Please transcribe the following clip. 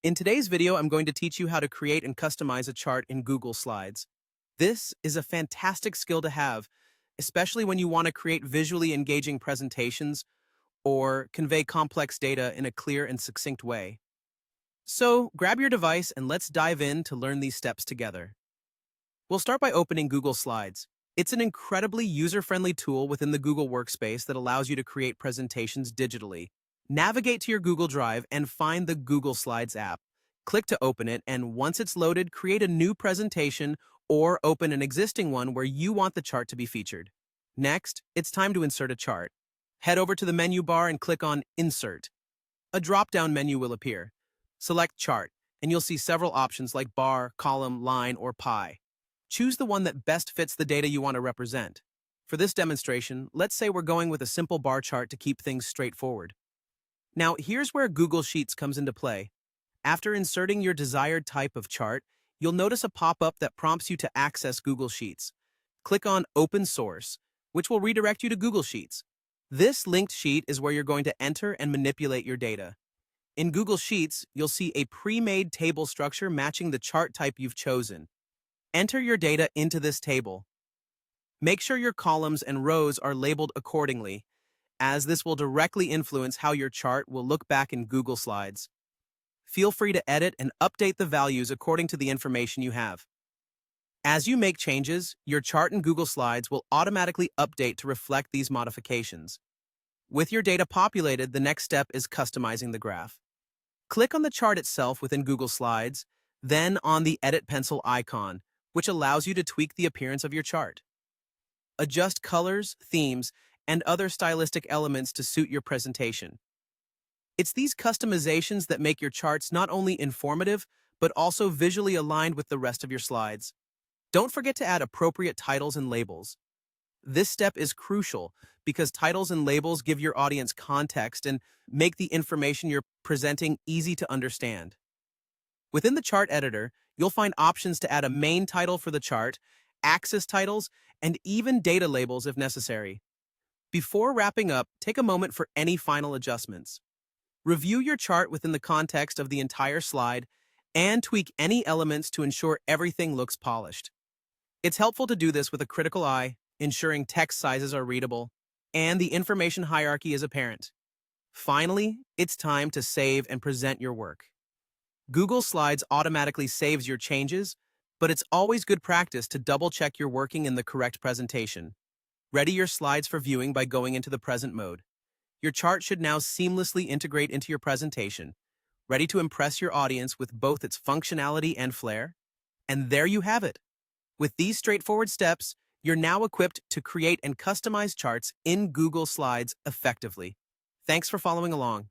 In today's video, I'm going to teach you how to create and customize a chart in Google Slides. This is a fantastic skill to have, especially when you want to create visually engaging presentations or convey complex data in a clear and succinct way. So grab your device and let's dive in to learn these steps together. We'll start by opening Google Slides. It's an incredibly user-friendly tool within the Google Workspace that allows you to create presentations digitally. Navigate to your Google Drive and find the Google Slides app. Click to open it, and once it's loaded, create a new presentation or open an existing one where you want the chart to be featured. Next, it's time to insert a chart. Head over to the menu bar and click on Insert. A drop-down menu will appear. Select Chart, and you'll see several options like bar, column, line, or pie. Choose the one that best fits the data you want to represent. For this demonstration, let's say we're going with a simple bar chart to keep things straightforward. Now, here's where Google Sheets comes into play. After inserting your desired type of chart, you'll notice a pop-up that prompts you to access Google Sheets. Click on Open Source, which will redirect you to Google Sheets. This linked sheet is where you're going to enter and manipulate your data. In Google Sheets, you'll see a pre-made table structure matching the chart type you've chosen. Enter your data into this table. Make sure your columns and rows are labeled accordingly, as this will directly influence how your chart will look back in Google Slides. Feel free to edit and update the values according to the information you have. As you make changes, your chart in Google Slides will automatically update to reflect these modifications. With your data populated, the next step is customizing the graph. Click on the chart itself within Google Slides, then on the Edit Pencil icon, which allows you to tweak the appearance of your chart. Adjust colors, themes, and other stylistic elements to suit your presentation. It's these customizations that make your charts not only informative, but also visually aligned with the rest of your slides. Don't forget to add appropriate titles and labels. This step is crucial because titles and labels give your audience context and make the information you're presenting easy to understand. Within the chart editor, you'll find options to add a main title for the chart, axis titles, and even data labels if necessary. Before wrapping up, take a moment for any final adjustments. Review your chart within the context of the entire slide and tweak any elements to ensure everything looks polished. It's helpful to do this with a critical eye, ensuring text sizes are readable and the information hierarchy is apparent. Finally, it's time to save and present your work. Google Slides automatically saves your changes, but it's always good practice to double-check you're working in the correct presentation. Ready your slides for viewing by going into the present mode. Your chart should now seamlessly integrate into your presentation, ready to impress your audience with both its functionality and flair. And there you have it. With these straightforward steps, you're now equipped to create and customize charts in Google Slides effectively. Thanks for following along.